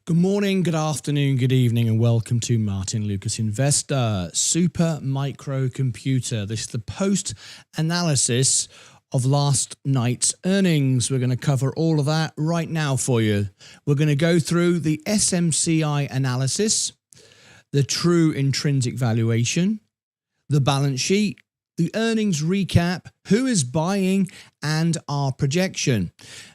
Good morning, good afternoon, good evening, and welcome to Martyn Lucas Investor, Super Microcomputer. This is the post-analysis of last night's earnings. We're going to cover all of that right now for you. We're going to go through the SMCI analysis, the true intrinsic valuation, the balance sheet, the earnings recap, who is buying, and our projection.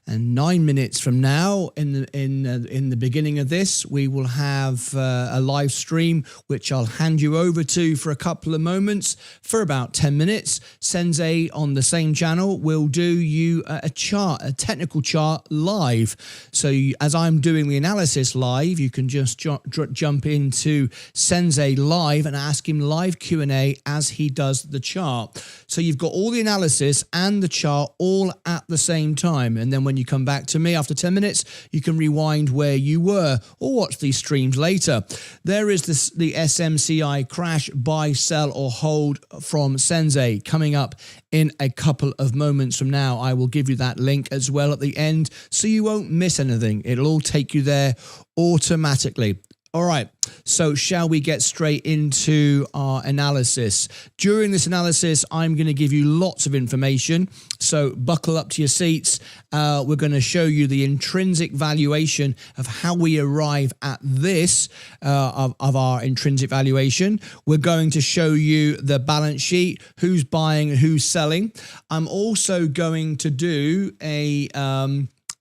And 9 minutes from now, in the beginning of this, we will have a live stream, which I'll hand you over to for a couple of moments for about 10 minutes. Sensei on the same channel will do you a technical chart live. So as I'm doing the analysis live, you can just jump into Sensei live and ask him live Q&A as he does the chart. So you've got all the analysis and the chart all at the same time. And then when you come back to me after 10 minutes, you can rewind where you were or watch these streams later. There is the SMCI crash, buy, sell, or hold from Sensei coming up in a couple of moments from now. I will give you that link as well at the end so you won't miss anything. It'll all take you there automatically. All right, so shall we get straight into our analysis? During this analysis, I'm going to give you lots of information, so buckle up to your seats. We're going to show you the intrinsic valuation of how we arrive at this, of our intrinsic valuation. We're going to show you the balance sheet, who's buying and who's selling. I'm also going to do a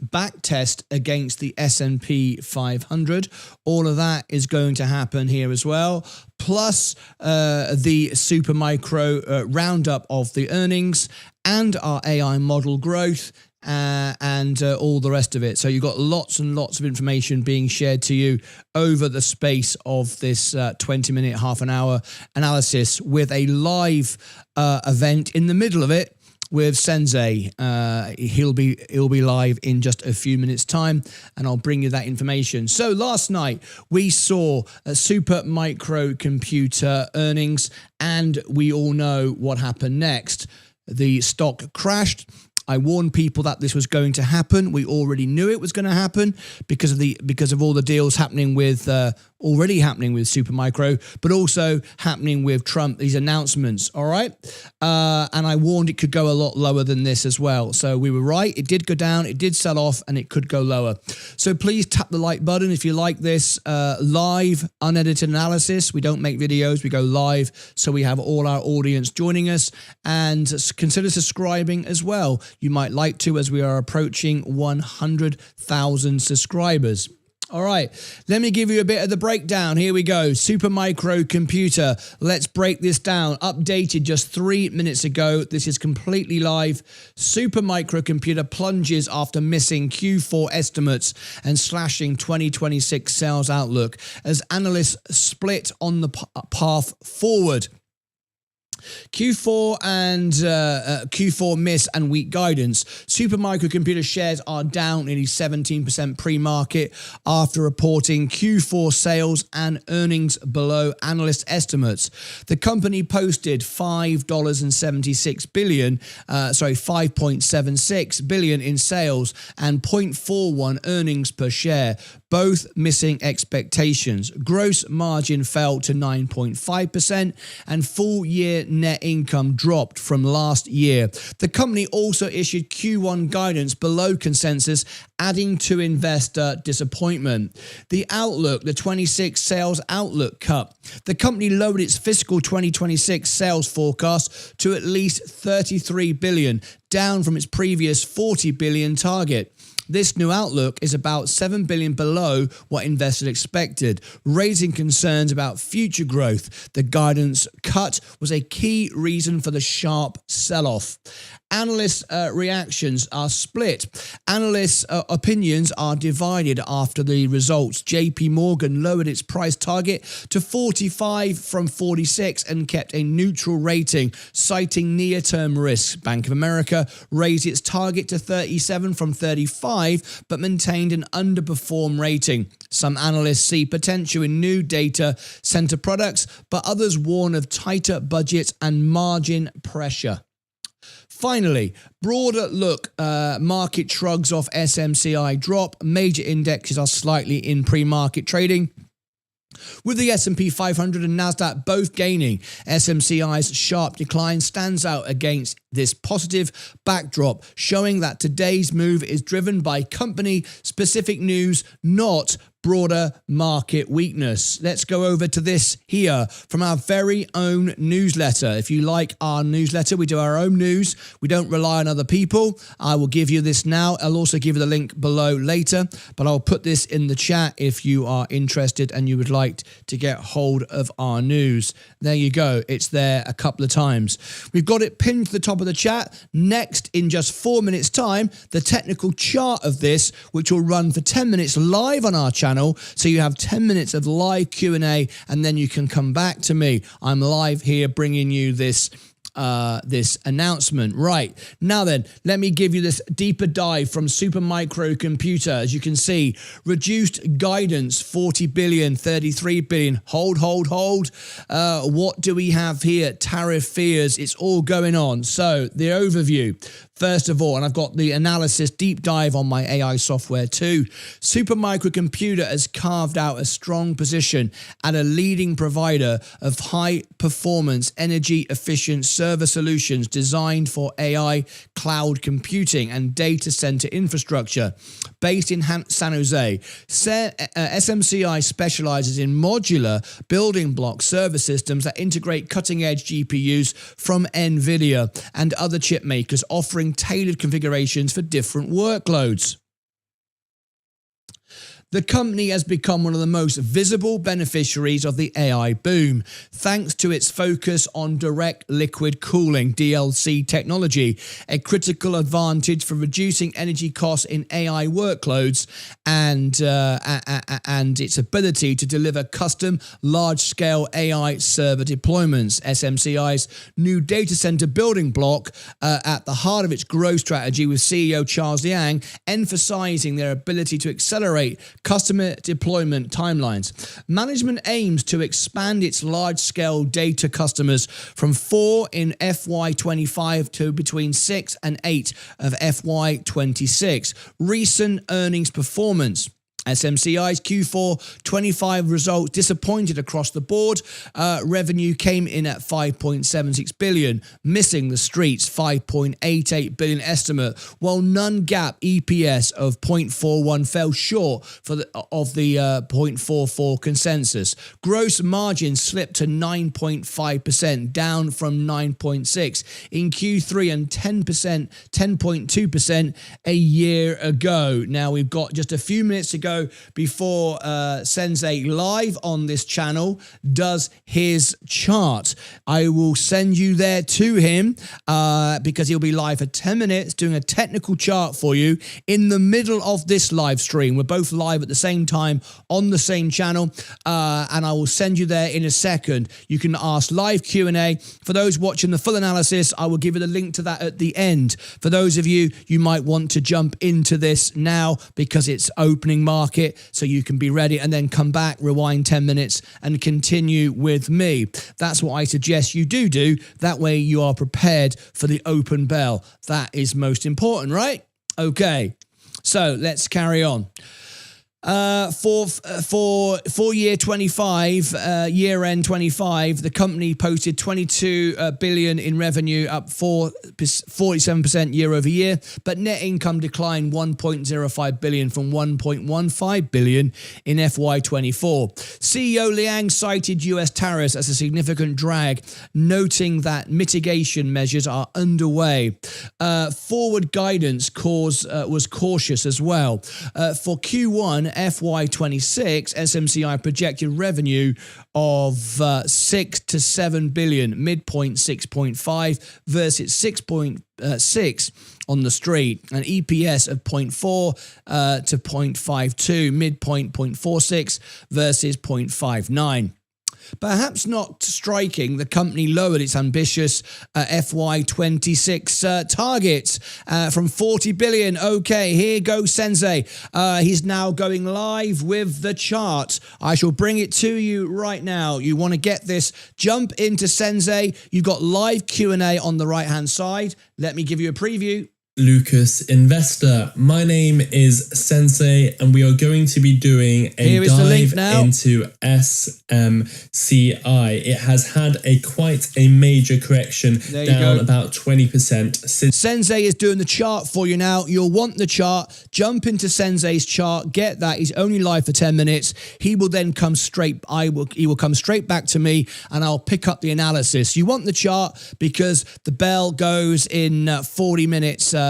back test against the S&P 500. All of that is going to happen here as well, plus the super micro roundup of the earnings and our AI model growth and all the rest of it. So you've got lots and lots of information being shared to you over the space of this 20-minute, half an hour analysis with a live event in the middle of it with Sensei. He'll be live in just a few minutes time, and I'll bring you that information. So last night we saw a super microcomputer earnings, and we all know what happened next. The stock crashed. I warned people that this was going to happen. We already knew it was going to happen because of all the deals happening with already happening with Supermicro, but also happening with Trump, these announcements, all right? And I warned it could go a lot lower than this as well. So we were right. It did go down, it did sell off, and it could go lower. So please tap the like button if you like this live, unedited analysis. We don't make videos, we go live, so we have all our audience joining us. And consider subscribing as well. You might like to, as we are approaching 100,000 subscribers. All right, let me give you a bit of the breakdown. Here we go. Super microcomputer. Let's break this down. Updated just 3 minutes ago. This is completely live. Super microcomputer plunges after missing Q4 estimates and slashing 2026 sales outlook as analysts split on the path forward. Q4 miss and weak guidance. Super microcomputer shares are down nearly 17% pre-market after reporting Q4 sales and earnings below analyst estimates. The company posted $5.76 billion in sales and 0.41 earnings per share, both missing expectations. Gross margin fell to 9.5% and full year net income dropped from last year. The company also issued Q1 guidance below consensus, adding to investor disappointment. The outlook, the 26 sales outlook cut. The company lowered its fiscal 2026 sales forecast to at least $33 billion, down from its previous $40 billion target. This new outlook is about $7 billion below what investors expected, raising concerns about future growth. The guidance cut was a key reason for the sharp sell-off. Analyst reactions are split. Analysts' opinions are divided after the results. JP Morgan lowered its price target to 45 from 46 and kept a neutral rating, citing near-term risks. Bank of America raised its target to 37 from 35, but maintained an underperform rating. Some analysts see potential in new data center products, but others warn of tighter budgets and margin pressure. Finally, broader look, market shrugs off SMCI drop. Major indexes are slightly in pre-market trading, with the S&P 500 and Nasdaq both gaining. SMCI's sharp decline stands out against this positive backdrop, showing that today's move is driven by company-specific news, not broader market weakness. Let's go over to this here from our very own newsletter. If you like our newsletter, we do our own news. We don't rely on other people. I will give you this now. I'll also give you the link below later, but I'll put this in the chat if you are interested and you would like to get hold of our news. There you go. It's there a couple of times. We've got it pinned to the top of the chat. Next, in just 4 minutes time, the technical chart of this, which will run for 10 minutes live on our channel. So you have 10 minutes of live Q&A, and then you can come back to me. I'm live here bringing you this announcement. Right, now then, let me give you this deeper dive from Supermicro Computer. As you can see, reduced guidance, 40 billion, 33 billion. Hold. What do we have here? Tariff fears. It's all going on. So the overview. First of all, and I've got the analysis deep dive on my AI software too. Supermicro Computer has carved out a strong position at a leading provider of high performance, energy efficient server solutions designed for AI, cloud computing and data center infrastructure. Based in San Jose, SMCI specializes in modular building block server systems that integrate cutting edge GPUs from NVIDIA and other chip makers, offering tailored configurations for different workloads. The company has become one of the most visible beneficiaries of the AI boom, thanks to its focus on direct liquid cooling (DLC) technology, a critical advantage for reducing energy costs in AI workloads, and its ability to deliver custom large-scale AI server deployments. SMCI's new data center building block at the heart of its growth strategy, with CEO Charles Liang emphasizing their ability to accelerate customer deployment timelines. Management aims to expand its large-scale data customers from 4 in FY25 to between 6 and 8 of FY26. Recent earnings performance. SMCI's Q4 25 results disappointed across the board. Revenue came in at 5.76 billion, missing the street's 5.88 billion estimate, while non-GAAP EPS of 0.41 fell short of the 0.44 consensus. Gross margin slipped to 9.5%, down from 9.6% in Q3 and 10.2% a year ago. Now we've got just a few minutes to go before Sensei live on this channel does his chart. I will send you there to him because he'll be live for 10 minutes doing a technical chart for you in the middle of this live stream. We're both live at the same time on the same channel, and I will send you there in a second. You can ask live Q&A. For those watching the full analysis, I will give you the link to that at the end. For those of you, you might want to jump into this now because it's opening market, so you can be ready and then come back, rewind 10 minutes and continue with me. That's what I suggest you do. That way you are prepared for the open bell. That is most important, right? Okay, so let's carry on. For year 25, year end 25, the company posted 22 billion in revenue, up 47% year over year, but net income declined 1.05 billion from 1.15 billion in FY24. CEO Liang cited US tariffs as a significant drag, noting that mitigation measures are underway. Forward guidance was cautious as well. For Q1 FY26, SMCI projected revenue of 6 to 7 billion, midpoint 6.5 versus 6.6 on the street, an EPS of 0.4 to 0.52, midpoint 0.46 versus 0.59. Perhaps not striking, the company lowered its ambitious FY26 targets from 40 billion. Okay, here goes Sensei. He's now going live with the chart. I shall bring it to you right now. You want to get this, jump into Sensei. You've got live Q&A on the right-hand side. Let me give you a preview. Lucas Investor. My name is Sensei, and we are going to be doing a dive into SMCI. It has had quite a major correction, down about 20% since. Sensei is doing the chart for you now. You'll want the chart. Jump into Sensei's chart. Get that. He's only live for 10 minutes. He will then come straight. He will come straight back to me, and I'll pick up the analysis. You want the chart because the bell goes in 40 minutes. 50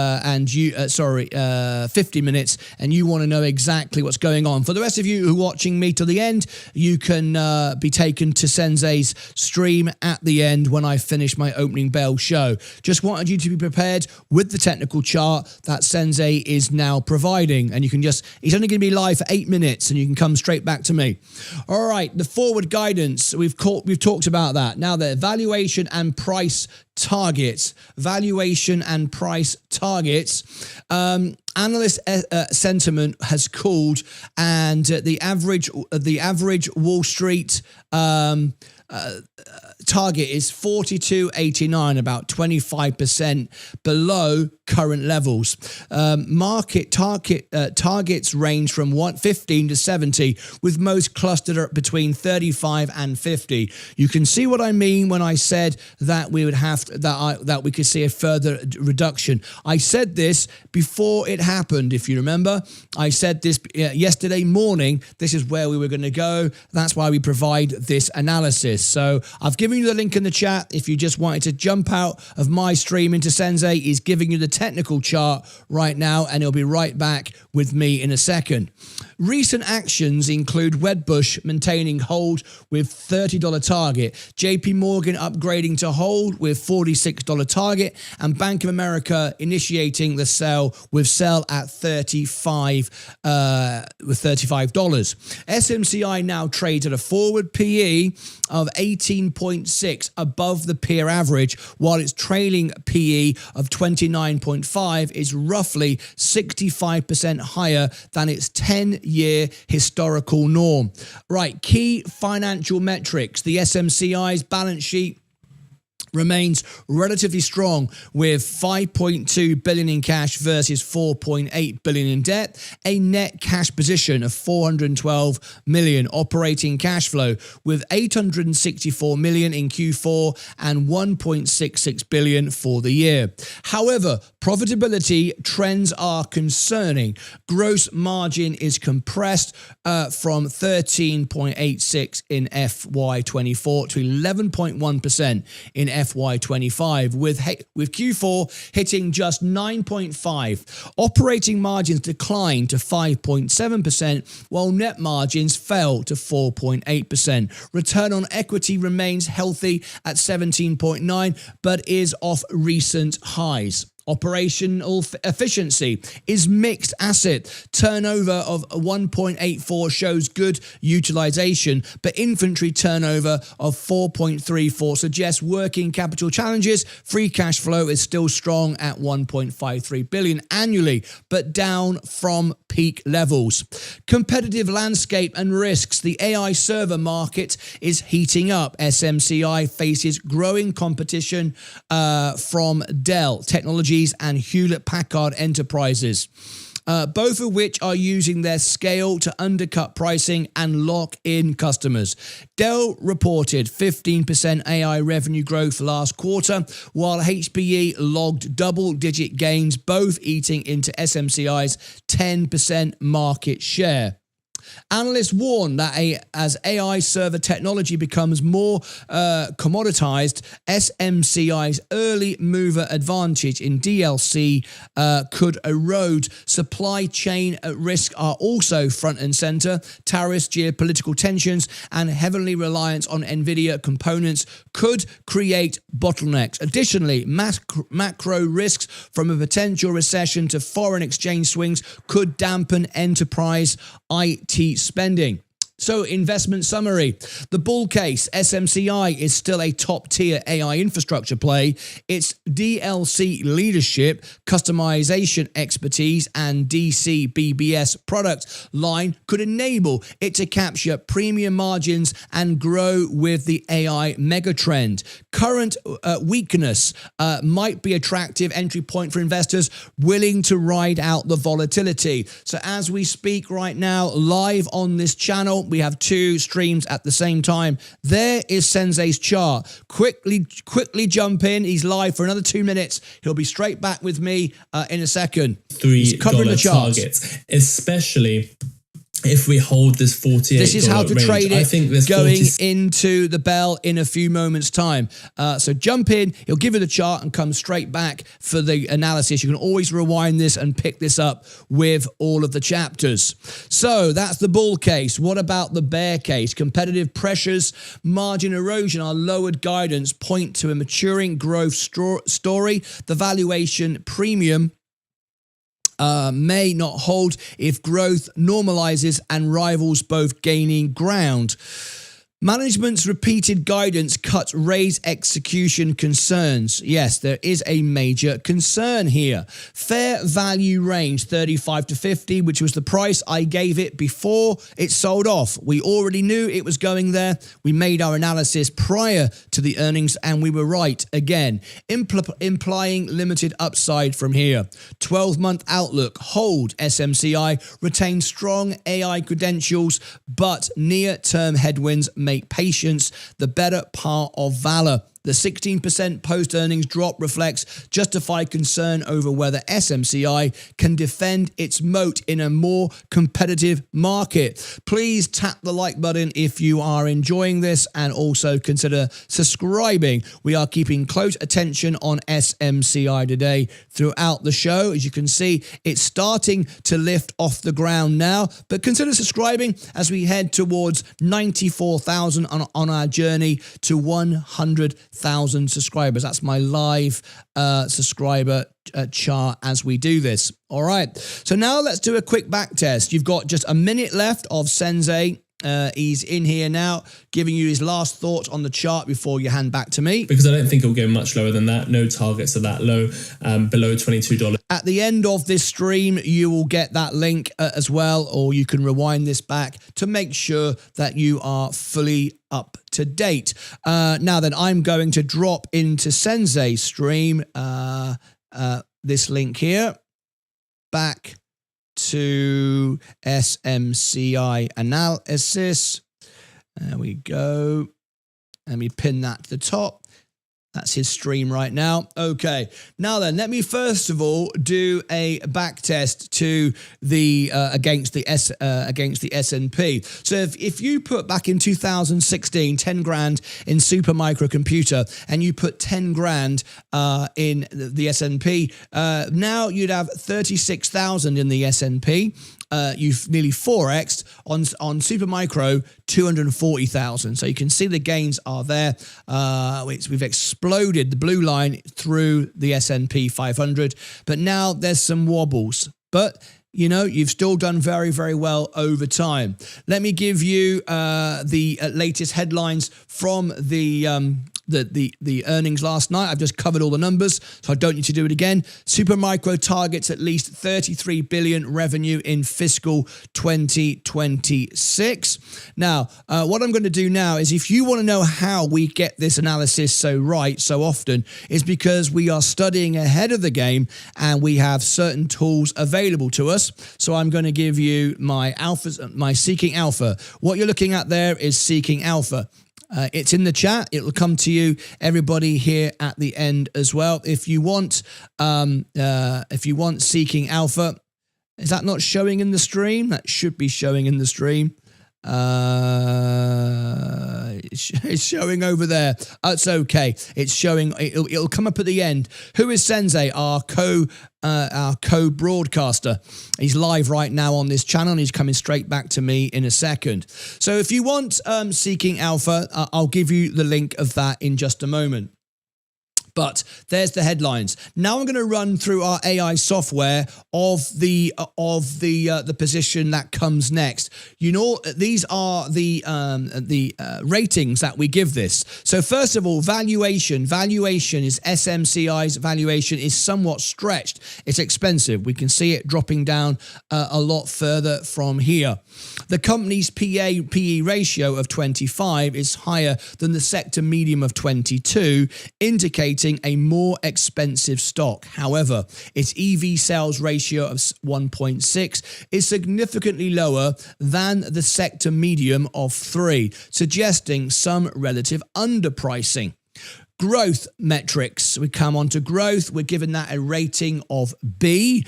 minutes, and you want to know exactly what's going on. For the rest of you who are watching me to the end, you can be taken to Sensei's stream at the end when I finish my opening bell show. Just wanted you to be prepared with the technical chart that Sensei is now providing, and you can he's only going to be live for 8 minutes, and you can come straight back to me. All right, the forward guidance, we've talked about that. Now the valuation and price targets. Analyst sentiment has cooled, and the average Wall Street target is 42.89, about 25% below current levels. Market targets range from 15 to 70, with most clustered at between 35 and 50. You can see what I mean when I said that we would have that we could see a further reduction. I said this before it happened. If you remember, I said this yesterday morning. This is where we were going to go. That's why we provide this analysis. So I've given you the link in the chat. If you just wanted to jump out of my stream into Sensei, he's giving you the technical chart right now, and he'll be right back with me in a second. Recent actions include Wedbush maintaining hold with $30 target, JP Morgan upgrading to hold with $46 target, and Bank of America initiating the sell with sell at $35. SMCI now trades at a forward PE of 18.6, above the peer average, while its trailing PE of 29.5 is roughly 65% higher than its 10-year historical norm. Right, key financial metrics. The SMCI's balance sheet remains relatively strong with 5.2 billion in cash versus 4.8 billion in debt, a net cash position of 412 million, operating cash flow with 864 million in Q4 and 1.66 billion for the year. However, profitability trends are concerning. Gross margin is compressed from 13.86 in FY24 to 11.1% in FY25, with Q4 hitting just 9.5. Operating margins declined to 5.7%, while net margins fell to 4.8%. Return on equity remains healthy at 17.9, but is off recent highs. Operational efficiency is mixed. Asset turnover of 1.84 shows good utilization, but inventory turnover of 4.34 suggests working capital challenges. Free cash flow is still strong at 1.53 billion annually, but down from peak levels. Competitive landscape and risks. The AI server market is heating up. SMCI faces growing competition from Dell Technologies and Hewlett-Packard Enterprises, both of which are using their scale to undercut pricing and lock in customers. Dell reported 15% AI revenue growth last quarter, while HPE logged double-digit gains, both eating into SMCI's 10% market share. Analysts warn that as AI server technology becomes more commoditized, SMCI's early mover advantage in DLC could erode. Supply chain risks are also front and center. Tariffs, geopolitical tensions, and heavily reliance on NVIDIA components could create bottlenecks. Additionally, macro risks from a potential recession to foreign exchange swings could dampen enterprise IT spending. So investment summary, the bull case, SMCI is still a top tier AI infrastructure play. Its DLC leadership, customization expertise and DC BBS product line could enable it to capture premium margins and grow with the AI megatrend. Current weakness might be attractive entry point for investors willing to ride out the volatility. So as we speak right now, live on this channel, we have 2 streams at the same time. There is Sensei's chart. Quickly jump in. He's live for another 2 minutes. He'll be straight back with me in a second. $3 targets, especially if we hold this $48 This is how to range. trade it. I think this going into the bell in a few moments' time. So jump in. He'll give you the chart and come straight back for the analysis. You can always rewind this and pick this up with all of the chapters. So that's the bull case. What about the bear case? Competitive pressures, margin erosion, our lowered guidance point to a maturing growth story. The valuation premium may not hold if growth normalizes and rivals both gaining ground. Management's repeated guidance cuts raise execution concerns. Yes, there is a major concern here. Fair value range 35 to 50, which was the price I gave it before it sold off. We already knew it was going there. We made our analysis prior to the earnings and we were right again, implying limited upside from here. 12-month outlook, hold SMCI, retain strong AI credentials, but near-term headwinds make patience the better part of valor. The 16% post-earnings drop reflects justified concern over whether SMCI can defend its moat in a more competitive market. Please tap the like button if you are enjoying this and also consider subscribing. We are keeping close attention on SMCI today throughout the show. As you can see, it's starting to lift off the ground now, but consider subscribing as we head towards 94,000 on our journey to 100,000 subscribers. That's my live subscriber chart as we do this. All right. So now let's do a quick back test. You've got just a minute left of Sensei. He's in here now, giving you his last thoughts on the chart before you hand back to me. Because I don't think it'll go much lower than that. No targets are that low, below $22. At the end of this stream, you will get that link as well, or you can rewind this back to make sure that you are fully up to date. Now then, I'm going to drop into Sensei's stream, this link here, back to SMCI analysis. There we go. Let me pin that to the top. That's his stream right now. Okay. Now then, let me first of all do a back test to the against the S&P. So if you put back in 2016 10 grand in super microcomputer and you put 10 grand in the S&P, now you'd have 36,000 in the S&P. You've nearly 4x'd on Supermicro, 240,000. So you can see the gains are there. We've exploded the blue line through the S&P 500, but now there's some wobbles. But you know, you've still done very, very well over time. Let me give you the latest headlines from the earnings last night. I've just covered all the numbers, so I don't need to do it again. Supermicro targets at least 33 billion revenue in fiscal 2026. Now, what I'm going to do now is, if you want to know how we get this analysis so right so often, is because we are studying ahead of the game and we have certain tools available to us. So I'm going to give you my Seeking Alpha. What you're looking at there is Seeking Alpha. It's in the chat. It will come to you, everybody, here at the end as well. If you want Seeking Alpha, is that not showing in the stream? That should be showing in the stream. It's showing over there. It's okay. It's showing. It'll come up at the end. Who is Sensei? Our co-broadcaster. He's live right now on this channel, and he's coming straight back to me in a second. So if you want Seeking Alpha, I'll give you the link of that in just a moment. But there's the headlines. Now I'm going to run through our AI software of the position that comes next. You know, these are the ratings that we give this. So first of all, valuation. Valuation is SMCI's valuation is somewhat stretched. It's expensive. We can see it dropping down a lot further from here. The company's PE ratio of 25 is higher than the sector median of 22, indicating a more expensive stock. However, its EV sales ratio of 1.6 is significantly lower than the sector median of 3, suggesting some relative underpricing. Growth metrics. We come on to growth. We're given that a rating of B.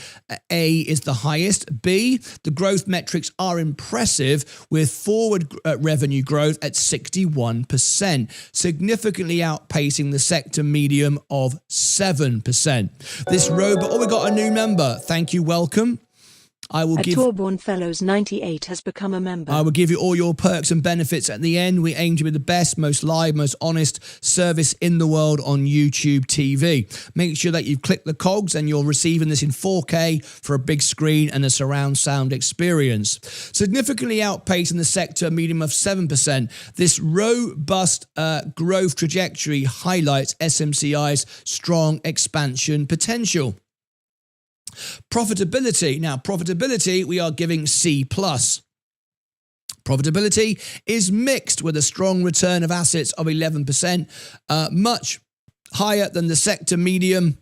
A is the highest. B, the growth metrics are impressive with forward revenue growth at 61%, significantly outpacing the sector median of 7%. This robot, we got a new member. Thank you, welcome. I will give Torborn Fellows 98 has become a member. I will give you all your perks and benefits at the end. We aim to be the best, most live, most honest service in the world on YouTube TV. Make sure that you've clicked the cogs and you're receiving this in 4K for a big screen and a surround sound experience. Significantly outpacing the sector median of 7%. This robust growth trajectory highlights SMCI's strong expansion potential. Profitability. Now, profitability, we are giving C+. Profitability is mixed with a strong return of assets of 11%, much higher than the sector median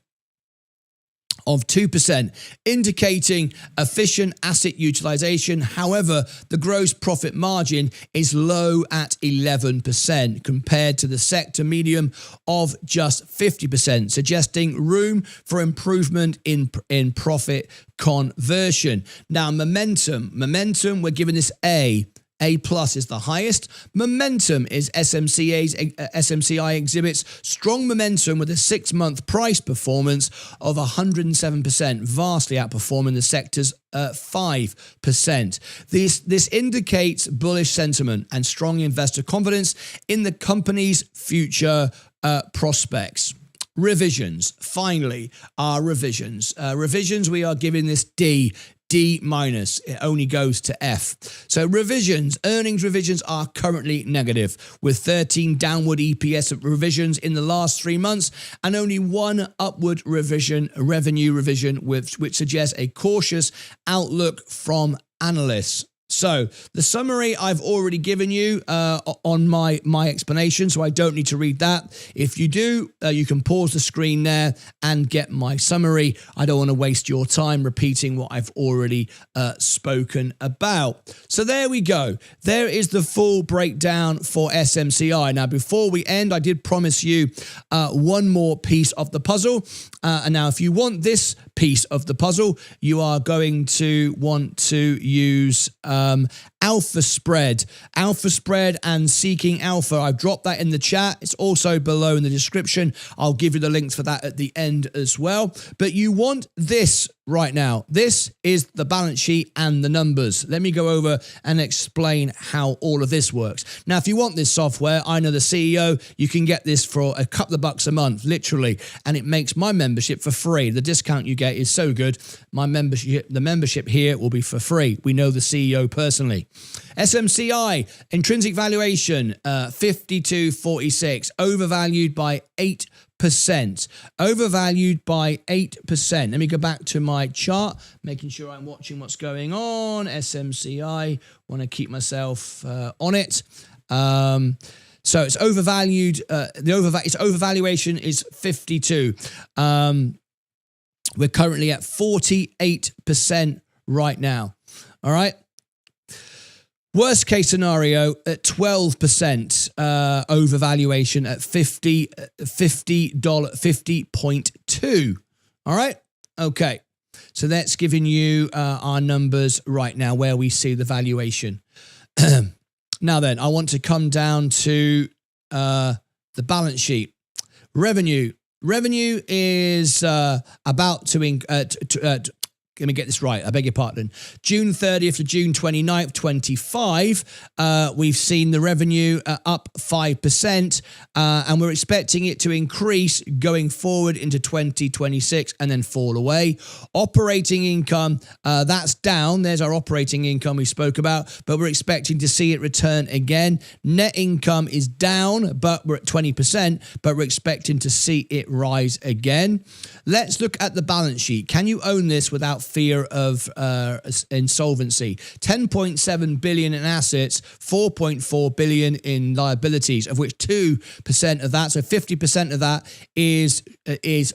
of 2%, indicating efficient asset utilization. However, the gross profit margin is low at 11% compared to the sector median of just 50%, suggesting room for improvement in profit conversion. Now, momentum, we're giving this A. A+ is the highest. Momentum is SMCI exhibits strong momentum with a 6-month price performance of 107%, vastly outperforming the sector's 5%. This indicates bullish sentiment and strong investor confidence in the company's future prospects. Revisions. Finally, our revisions. Revisions, we are giving this D. D-. It only goes to F. So revisions, earnings revisions are currently negative, with 13 downward EPS revisions in the last 3 months and only 1 upward revenue revision, which suggests a cautious outlook from analysts. So the summary I've already given you on my explanation, so I don't need to read that. If you do, you can pause the screen there and get my summary. I don't want to waste your time repeating what I've already spoken about. So there we go. There is the full breakdown for SMCI. Now, before we end, I did promise you one more piece of the puzzle. And now, if you want this piece of the puzzle, you are going to want to use alpha spread and seeking alpha. I've dropped that in the chat. It's also below in the description. I'll give you the links for that at the end as well. But you want this right now. This is the balance sheet and the numbers. Let me go over and explain how all of this works. Now, if you want this software, I know the CEO, you can get this for a couple of bucks a month, literally, and it makes my membership for free. The discount you get is so good. The membership here will be for free. We know the CEO personally. SMCI, intrinsic valuation, 52.46, overvalued by 8%. Overvalued by 8%. Let me go back to my chart, making sure I'm watching what's going on. SMCI, want to keep myself on it. So it's overvalued. Its overvaluation is 52. We're currently at 48% right now. All right. Worst case scenario at 12% overvaluation at $50.2. All right. Okay. So that's giving you our numbers right now where we see the valuation. Now then, I want to come down to the balance sheet. Revenue is about to let me get this right. I beg your pardon. June 30th to June 29th, 25, we've seen the revenue up 5%, and we're expecting it to increase going forward into 2026 and then fall away. Operating income, that's down. There's our operating income we spoke about, but we're expecting to see it return again. Net income is down, but we're at 20%, but we're expecting to see it rise again. Let's look at the balance sheet. Can you own this without fear of insolvency? 10.7 billion in assets, 4.4 billion in liabilities, of which 2% of that, so 50% of that is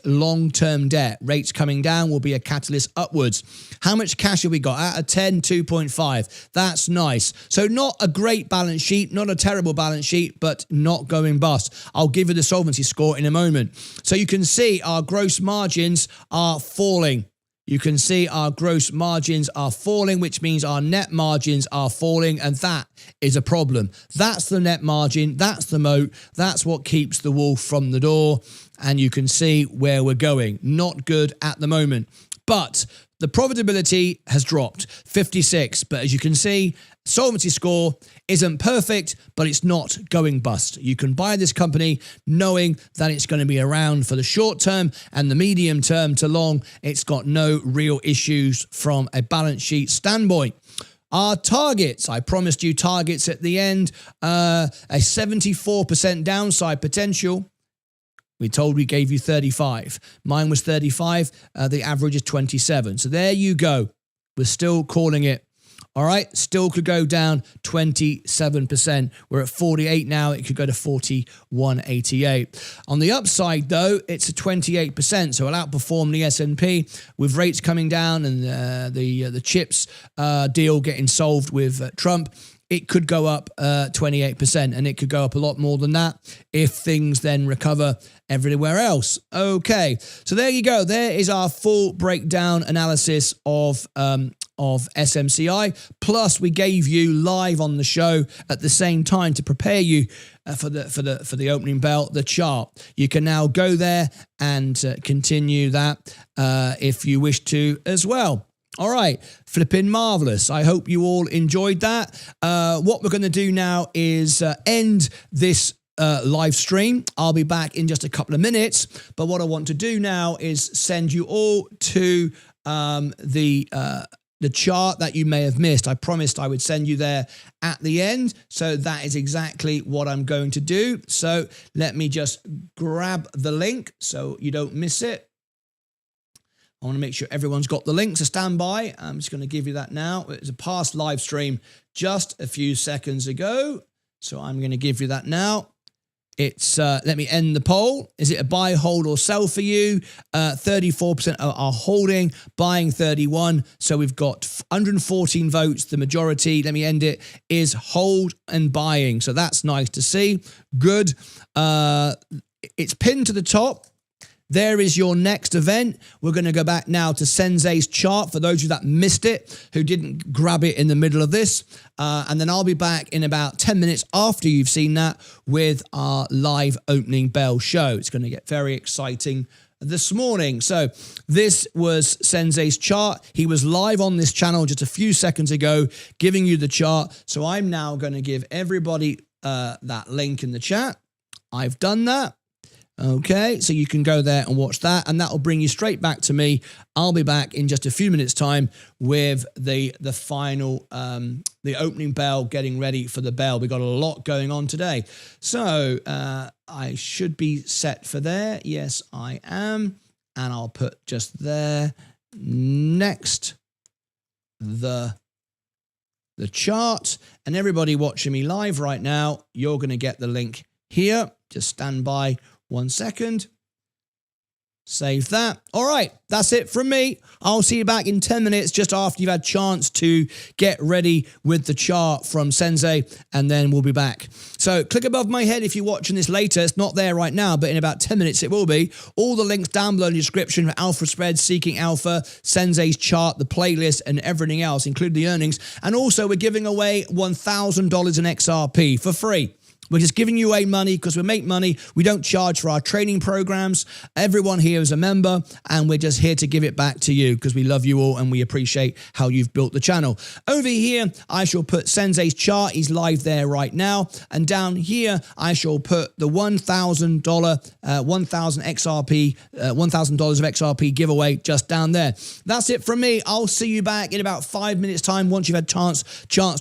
long-term debt. Rates coming down will be a catalyst upwards. How much cash have we got? Out of 10, 2.5. That's nice. So not a great balance sheet, not a terrible balance sheet, but not going bust. I'll give you the solvency score in a moment. So you can see our gross margins are falling. You can see our gross margins are falling, which means our net margins are falling, and that is a problem. That's the net margin, that's the moat, that's what keeps the wolf from the door, and you can see where we're going. Not good at the moment. But the profitability has dropped, 56, but as you can see, solvency score isn't perfect, but it's not going bust. You can buy this company knowing that it's going to be around for the short term and the medium term to long. It's got no real issues from a balance sheet standpoint. Our targets, I promised you targets at the end, a 74% downside potential. We told we gave you 35. Mine was 35. The average is 27. So there you go. We're still calling it. All right, still could go down 27%. We're at 48 now. It could go to 41.88. On the upside, though, it's a 28%. So it'll outperform the S&P with rates coming down and the chips deal getting solved with Trump. It could go up 28%, and it could go up a lot more than that if things then recover everywhere else. Okay, so there you go. There is our full breakdown analysis of SMCI. Plus, we gave you live on the show at the same time to prepare you for the opening bell, the chart. You can now go there and continue that if you wish to as well. All right, flipping marvelous. I hope you all enjoyed that. What we're going to do now is end this live stream. I'll be back in just a couple of minutes. But what I want to do now is send you all to the chart that you may have missed. I promised I would send you there at the end. So that is exactly what I'm going to do. So let me just grab the link so you don't miss it. I want to make sure everyone's got the link, so stand by. I'm just going to give you that now. It's a past live stream just a few seconds ago. So I'm going to give you that now. It's, let me end the poll. Is it a buy, hold or sell for you? 34% are holding, buying 31. So we've got 114 votes. The majority, let me end it, is hold and buying. So that's nice to see. Good. It's pinned to the top. There is your next event. We're going to go back now to Sensei's chart for those of you that missed it, who didn't grab it in the middle of this. And then I'll be back in about 10 minutes after you've seen that with our live opening bell show. It's going to get very exciting this morning. So this was Sensei's chart. He was live on this channel just a few seconds ago, giving you the chart. So I'm now going to give everybody that link in the chat. I've done that. Okay, so you can go there and watch that, and that will bring you straight back to me. I'll be back in just a few minutes' time with the final, the opening bell, getting ready for the bell. We've got a lot going on today. So I should be set for there. Yes, I am. And I'll put just there next the chart. And everybody watching me live right now, you're going to get the link here. Just stand by 1 second. Save that. All right, that's it from me. I'll see you back in 10 minutes just after you've had a chance to get ready with the chart from Sensei, and then we'll be back. So click above my head if you're watching this later. It's not there right now, but in about 10 minutes it will be. All the links down below in the description for Alpha Spread, Seeking Alpha, Sensei's chart, the playlist, and everything else, including the earnings. And also we're giving away $1,000 in XRP for free. We're just giving you away money because we make money. We don't charge for our training programs. Everyone here is a member, and we're just here to give it back to you because we love you all and we appreciate how you've built the channel. Over here, I shall put Sensei's chart. He's live there right now. And down here, I shall put the $1,000 XRP, $1,000 of XRP giveaway just down there. That's it from me. I'll see you back in about 5 minutes time once you've had chance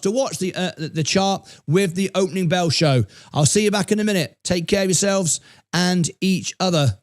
to watch the chart with the opening bell show. I'll see you back in a minute. Take care of yourselves and each other.